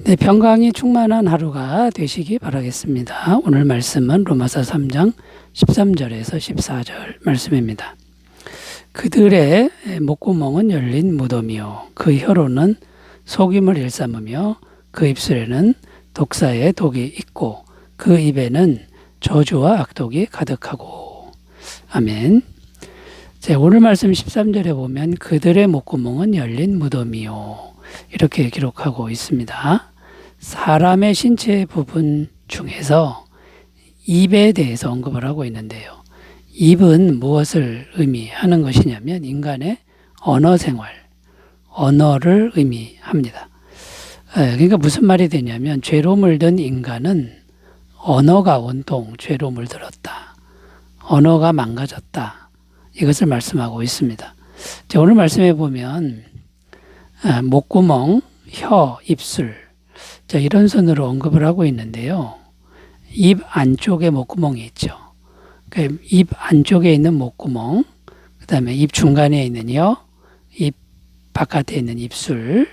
네, 평강이 충만한 하루가 되시기 바라겠습니다. 오늘 말씀은 로마서 3장 13절에서 14절 말씀입니다. 그들의 목구멍은 열린 무덤이요 그 혀로는 속임을 일삼으며 그 입술에는 독사의 독이 있고 그 입에는 저주와 악독이 가득하고. 아멘. 자, 오늘 말씀 13절에 보면 그들의 목구멍은 열린 무덤이요 이렇게 기록하고 있습니다. 사람의 신체 부분 중에서 입에 대해서 언급을 하고 있는데요. 입은 무엇을 의미하는 것이냐면 인간의 언어 생활, 언어를 의미합니다. 그러니까 무슨 말이 되냐면 죄로 물든 인간은 언어가 온통 죄로 물들었다. 언어가 망가졌다. 이것을 말씀하고 있습니다. 자, 오늘 말씀해 보면 목구멍, 혀, 입술 자, 이런 순으로 언급을 하고 있는데요. 입 안쪽에 목구멍이 있죠. 그러니까 입 안쪽에 있는 목구멍, 그 다음에 입 중간에 있는 혀, 입 바깥에 있는 입술,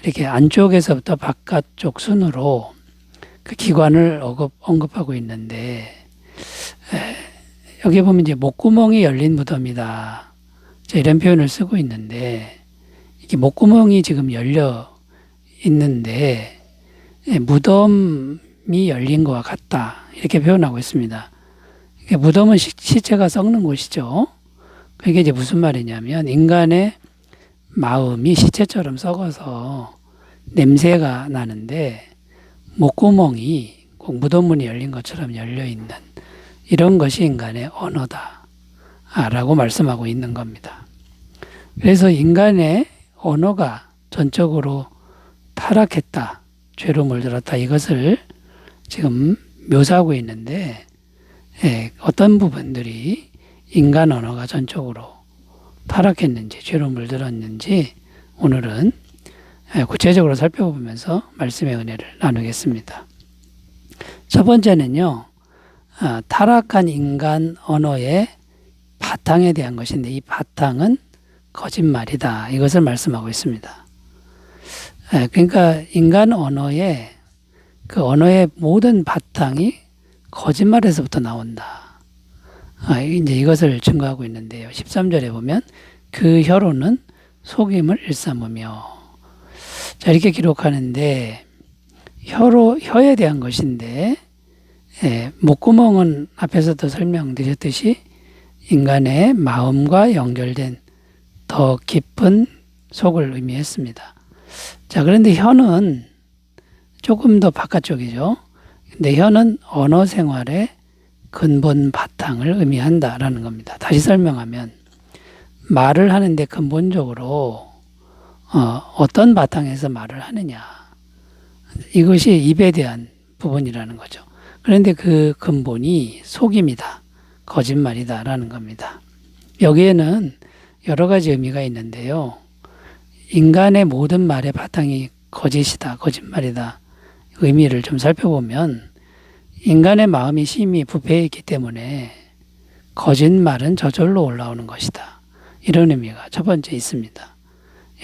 이렇게 안쪽에서부터 바깥쪽 순으로 그 기관을 언급하고 있는데, 여기 보면 이제 목구멍이 열린 무덤이다. 자, 이런 표현을 쓰고 있는데, 이게 목구멍이 지금 열려 있는데, 무덤이 열린 것과 같다. 이렇게 표현하고 있습니다. 무덤은 시체가 썩는 곳이죠. 그게 이제 무슨 말이냐면 인간의 마음이 시체처럼 썩어서 냄새가 나는데 목구멍이 꼭 무덤문이 열린 것처럼 열려 있는 이런 것이 인간의 언어다. 라고 말씀하고 있는 겁니다. 그래서 인간의 언어가 전적으로 타락했다. 죄로 물들었다. 이것을 지금 묘사하고 있는데 어떤 부분들이 인간 언어가 전적으로 타락했는지 죄로 물들었는지 오늘은 구체적으로 살펴보면서 말씀의 은혜를 나누겠습니다. 첫 번째는요. 타락한 인간 언어의 바탕에 대한 것인데 이 바탕은 거짓말이다. 이것을 말씀하고 있습니다. 그러니까 인간 언어의 그 언어의 모든 바탕이 거짓말에서부터 나온다. 이제 이것을 증거하고 있는데요. 13절에 보면 그 혀로는 속임을 일삼으며. 자, 이렇게 기록하는데 혀에 대한 것인데 목구멍은 앞에서도 설명드렸듯이 인간의 마음과 연결된 더 깊은 속을 의미했습니다. 자, 그런데 혀는 조금 더 바깥쪽이죠. 근데 혀는 언어 생활의 근본 바탕을 의미한다라는 겁니다. 다시 설명하면 말을 하는데 근본적으로 어떤 바탕에서 말을 하느냐. 이것이 입에 대한 부분이라는 거죠. 그런데 그 근본이 속임이다. 거짓말이다라는 겁니다. 여기에는 여러 가지 의미가 있는데요. 인간의 모든 말의 바탕이 거짓이다, 거짓말이다. 의미를 좀 살펴보면 인간의 마음이 심히 부패해 있기 때문에 거짓말은 저절로 올라오는 것이다. 이런 의미가 첫 번째 있습니다.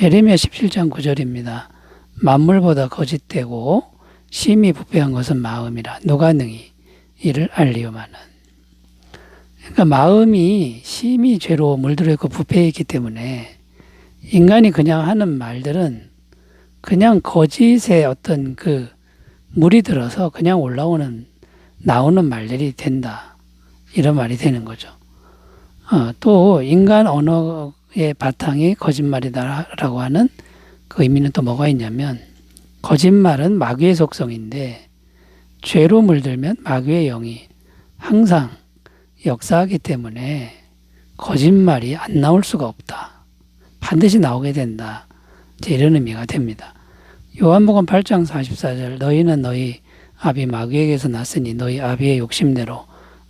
예레미야 17장 9절입니다. 만물보다 거짓되고 심히 부패한 것은 마음이라 누가 능히 이를 알리오마는. 그러니까 마음이 심히 죄로 물들어 있고 부패해 있기 때문에 인간이 그냥 하는 말들은 그냥 거짓의 어떤 그 물이 들어서 그냥 나오는 말들이 된다. 이런 말이 되는 거죠. 또 인간 언어의 바탕이 거짓말이다라고 하는 그 의미는 또 뭐가 있냐면 거짓말은 마귀의 속성인데 죄로 물들면 마귀의 영이 항상 역사하기 때문에 거짓말이 안 나올 수가 없다. 반드시 나오게 된다. 이런 의미가 됩니다. 요한복음 8장 44절 너희는 너희 아비 마귀에게서 났으니 너희 아비의 욕심대로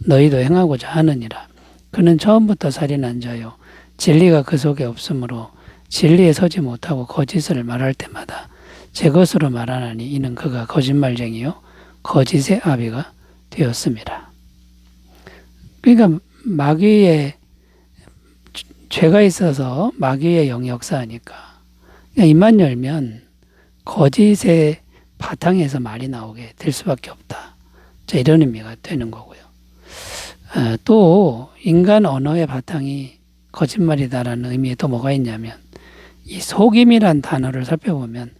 너희도 행하고자 하느니라. 그는 처음부터 살인한 자요 진리가 그 속에 없으므로 진리에 서지 못하고 거짓을 말할 때마다 제 것으로 말하나니 이는 그가 거짓말쟁이요 거짓의 아비가 되었습니다. 그러니까 마귀의 죄가 있어서 마귀의 영이 역사하니까 입만 열면 거짓의 바탕에서 말이 나오게 될 수밖에 없다. 자, 이런 의미가 되는 거고요. 또 인간 언어의 바탕이 거짓말이다라는 의미에 또 뭐가 있냐면 이 속임이란 단어를 살펴보면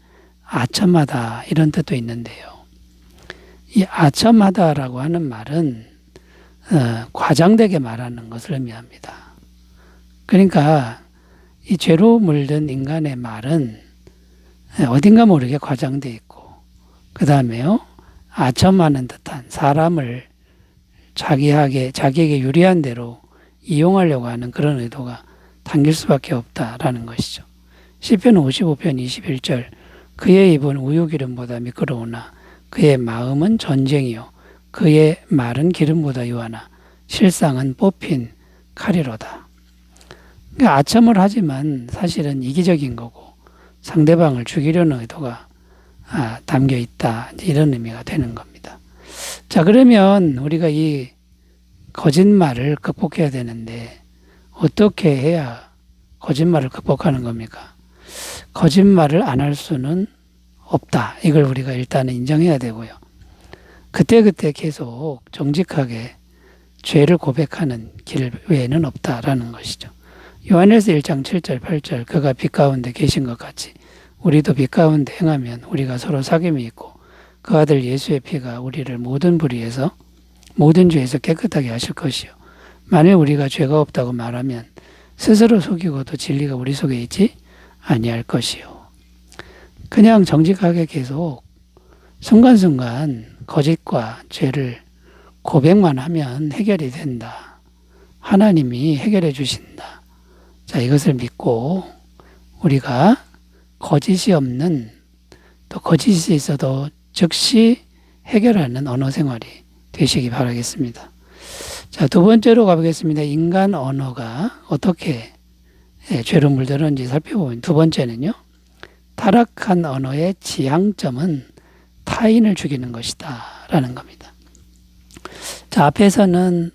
아첨하다 이런 뜻도 있는데요. 이 아첨하다라고 하는 말은 과장되게 말하는 것을 의미합니다. 그러니까 이 죄로 물든 인간의 말은 어딘가 모르게 과장돼 있고 그 다음에요 아첨하는 듯한 사람을 자기에게 유리한 대로 이용하려고 하는 그런 의도가 담길 수밖에 없다라는 것이죠. 시편 55편 21절 그의 입은 우유기름보다 미끄러우나 그의 마음은 전쟁이요 그의 말은 기름보다 유하나 실상은 뽑힌 칼이로다. 그러니까 아첨을 하지만 사실은 이기적인 거고 상대방을 죽이려는 의도가 담겨 있다. 이런 의미가 되는 겁니다. 자, 그러면 우리가 이 거짓말을 극복해야 되는데 어떻게 해야 거짓말을 극복하는 겁니까? 거짓말을 안 할 수는 없다. 이걸 우리가 일단은 인정해야 되고요. 그때그때 계속 정직하게 죄를 고백하는 길 외에는 없다라는 것이죠. 요한일서 1장 7절 8절 그가 빛 가운데 계신 것 같이 우리도 빛 가운데 행하면 우리가 서로 사귐이 있고 그 아들 예수의 피가 우리를 모든 불의에서 모든 죄에서 깨끗하게 하실 것이요 만일 우리가 죄가 없다고 말하면 스스로 속이고도 진리가 우리 속에 있지 아니할 것이요. 그냥 정직하게 계속 순간순간 거짓과 죄를 고백만 하면 해결이 된다. 하나님이 해결해 주신다. 자, 이것을 믿고 우리가 거짓이 없는 또 거짓이 있어도 즉시 해결하는 언어 생활이 되시기 바라겠습니다. 자, 두 번째로 가보겠습니다. 인간 언어가 어떻게 죄로 물들었는지 살펴보면 두 번째는요. 타락한 언어의 지향점은 타인을 죽이는 것이다 라는 겁니다. 자, 앞에서는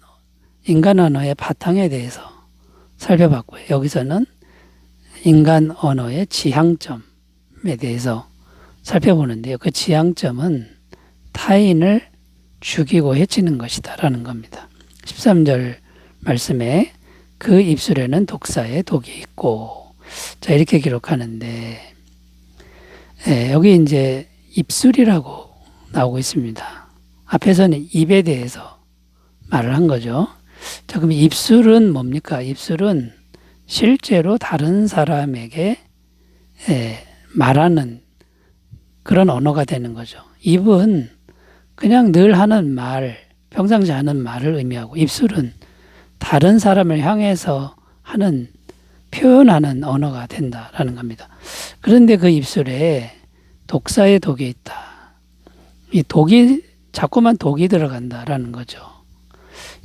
인간 언어의 바탕에 대해서 살펴봤고요. 여기서는 인간 언어의 지향점에 대해서 살펴보는데요. 그 지향점은 타인을 죽이고 해치는 것이다 라는 겁니다. 13절 말씀에 그 입술에는 독사의 독이 있고 자 이렇게 기록하는데 여기 이제 입술이라고 나오고 있습니다. 앞에서는 입에 대해서 말을 한 거죠. 자, 그럼 입술은 뭡니까? 입술은 실제로 다른 사람에게 말하는 그런 언어가 되는 거죠. 입은 그냥 늘 하는 말, 평상시 하는 말을 의미하고 입술은 다른 사람을 향해서 하는 표현하는 언어가 된다라는 겁니다. 그런데 그 입술에 독사의 독이 있다. 이 독이 자꾸만 독이 들어간다라는 거죠.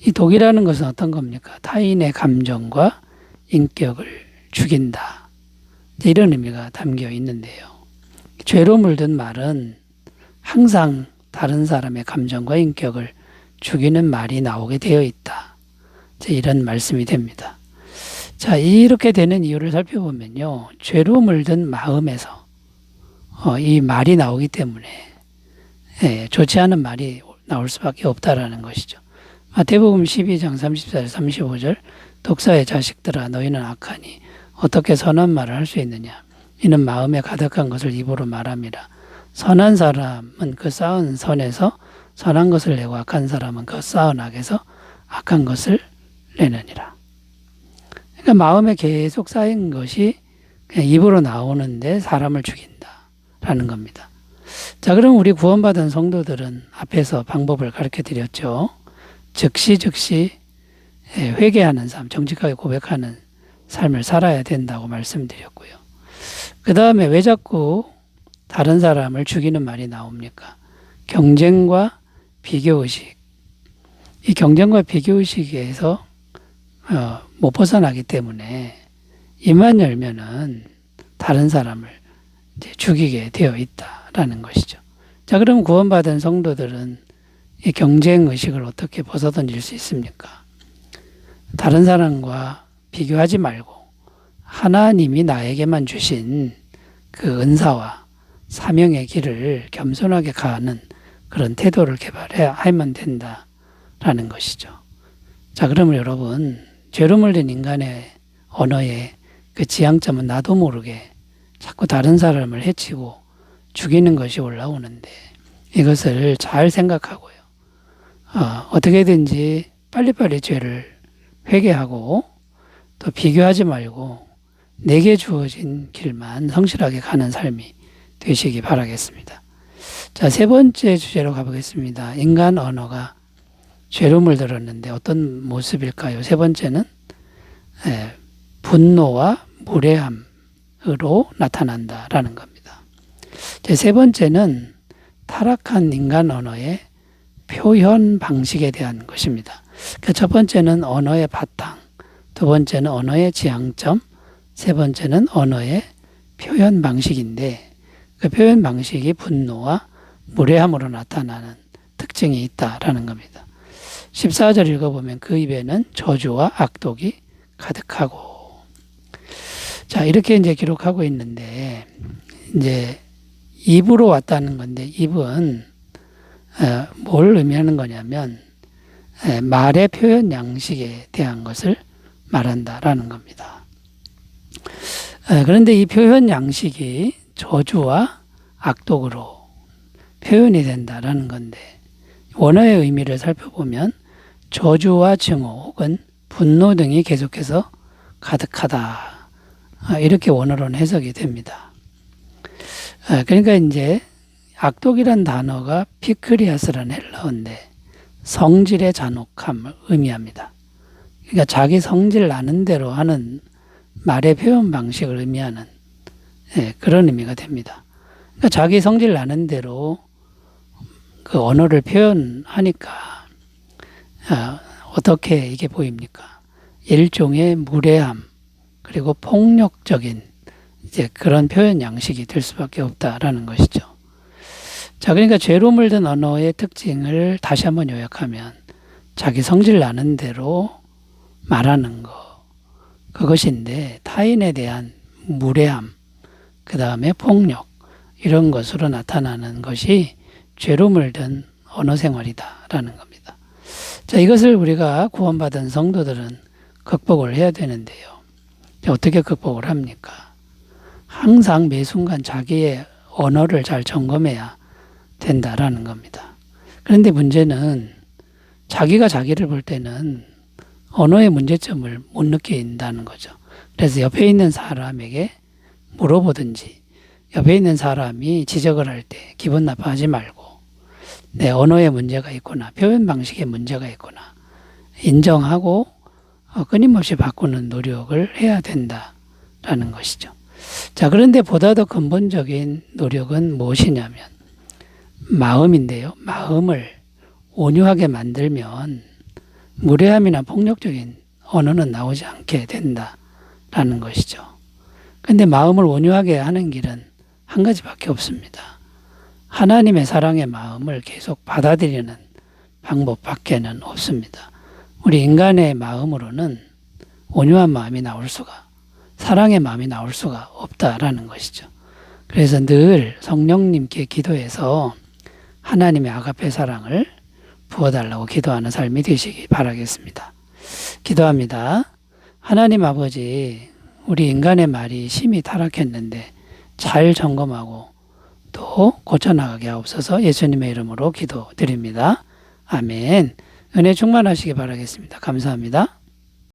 이 독이라는 것은 어떤 겁니까? 타인의 감정과 인격을 죽인다. 이런 의미가 담겨 있는데요. 죄로 물든 말은 항상 다른 사람의 감정과 인격을 죽이는 말이 나오게 되어 있다. 이런 말씀이 됩니다. 자, 이렇게 되는 이유를 살펴보면요. 죄로 물든 마음에서 이 말이 나오기 때문에 좋지 않은 말이 나올 수밖에 없다라는 것이죠. 마태복음 12장 34절 35절 독사의 자식들아 너희는 악하니 어떻게 선한 말을 할 수 있느냐 이는 마음에 가득한 것을 입으로 말함이라. 선한 사람은 그 쌓은 선에서 선한 것을 내고 악한 사람은 그 쌓은 악에서 악한 것을 내느니라. 그러니까 마음에 계속 쌓인 것이 그냥 입으로 나오는데 사람을 죽인다라는 겁니다. 자, 그럼 우리 구원받은 성도들은 앞에서 방법을 가르쳐 드렸죠. 즉시 회개하는 삶, 정직하게 고백하는 삶을 살아야 된다고 말씀드렸고요. 그 다음에 왜 자꾸 다른 사람을 죽이는 말이 나옵니까? 경쟁과 비교의식. 이 경쟁과 비교의식에서 못 벗어나기 때문에 입만 열면은 다른 사람을 이제 죽이게 되어 있다라는 것이죠. 자, 그럼 구원받은 성도들은 이 경쟁의식을 어떻게 벗어던질 수 있습니까? 다른 사람과 비교하지 말고 하나님이 나에게만 주신 그 은사와 사명의 길을 겸손하게 가는 그런 태도를 개발해야 하면 된다라는 것이죠. 자, 그러면 여러분, 죄로 물든 인간의 언어의 그 지향점은 나도 모르게 자꾸 다른 사람을 해치고 죽이는 것이 올라오는데, 이것을 잘 생각하고요. 어떻게든지 빨리빨리 죄를 회개하고 또 비교하지 말고 내게 주어진 길만 성실하게 가는 삶이 되시기 바라겠습니다. 자, 세 번째 주제로 가보겠습니다. 인간 언어가 죄로 물들었는데 어떤 모습일까요? 세 번째는 분노와 무례함으로 나타난다라는 겁니다. 세 번째는 타락한 인간 언어의 표현 방식에 대한 것입니다. 첫 번째는 언어의 바탕, 두 번째는 언어의 지향점, 세 번째는 언어의 표현 방식인데, 그 표현 방식이 분노와 무례함으로 나타나는 특징이 있다라는 겁니다. 14절 읽어보면 그 입에는 저주와 악독이 가득하고. 자, 이렇게 이제 기록하고 있는데, 이제 입으로 왔다는 건데, 입은 뭘 의미하는 거냐면 말의 표현 양식에 대한 것을 말한다라는 겁니다. 그런데 이 표현 양식이 저주와 악독으로 표현이 된다라는 건데, 원어의 의미를 살펴보면 저주와 증오 혹은 분노 등이 계속해서 가득하다, 이렇게 원어로는 해석이 됩니다. 그러니까 이제 악독이란 단어가 피크리아스라는 헬라어인데 성질의 잔혹함을 의미합니다. 그러니까 자기 성질 나는 대로 하는 말의 표현 방식을 의미하는 그런 의미가 됩니다. 그러니까 자기 성질 나는 대로 그 언어를 표현하니까 어떻게 이게 보입니까? 일종의 무례함 그리고 폭력적인 이제 그런 표현 양식이 될 수밖에 없다라는 것이죠. 자, 그러니까 죄로 물든 언어의 특징을 다시 한번 요약하면 자기 성질 나는 대로 말하는 거, 그것인데 타인에 대한 무례함, 그 다음에 폭력, 이런 것으로 나타나는 것이 죄로 물든 언어 생활이다라는 겁니다. 자, 이것을 우리가 구원받은 성도들은 극복을 해야 되는데요. 어떻게 극복을 합니까? 항상 매 순간 자기의 언어를 잘 점검해야 된다라는 겁니다. 그런데 문제는 자기가 자기를 볼 때는 언어의 문제점을 못 느낀다는 거죠. 그래서 옆에 있는 사람에게 물어보든지 옆에 있는 사람이 지적을 할 때 기분 나빠하지 말고 내 언어에 문제가 있구나, 표현 방식에 문제가 있구나 인정하고 끊임없이 바꾸는 노력을 해야 된다라는 것이죠. 자, 그런데 보다 더 근본적인 노력은 무엇이냐면 마음인데요. 마음을 온유하게 만들면 무례함이나 폭력적인 언어는 나오지 않게 된다라는 것이죠. 그런데 마음을 온유하게 하는 길은 한 가지밖에 없습니다. 하나님의 사랑의 마음을 계속 받아들이는 방법밖에는 없습니다. 우리 인간의 마음으로는 온유한 마음이 나올 수가, 사랑의 마음이 나올 수가 없다라는 것이죠. 그래서 늘 성령님께 기도해서 하나님의 아가페 사랑을 부어달라고 기도하는 삶이 되시기 바라겠습니다. 기도합니다. 하나님 아버지, 우리 인간의 말이 심히 타락했는데 잘 점검하고 또 고쳐나가게 하옵소서. 예수님의 이름으로 기도드립니다. 아멘. 은혜 충만하시기 바라겠습니다. 감사합니다.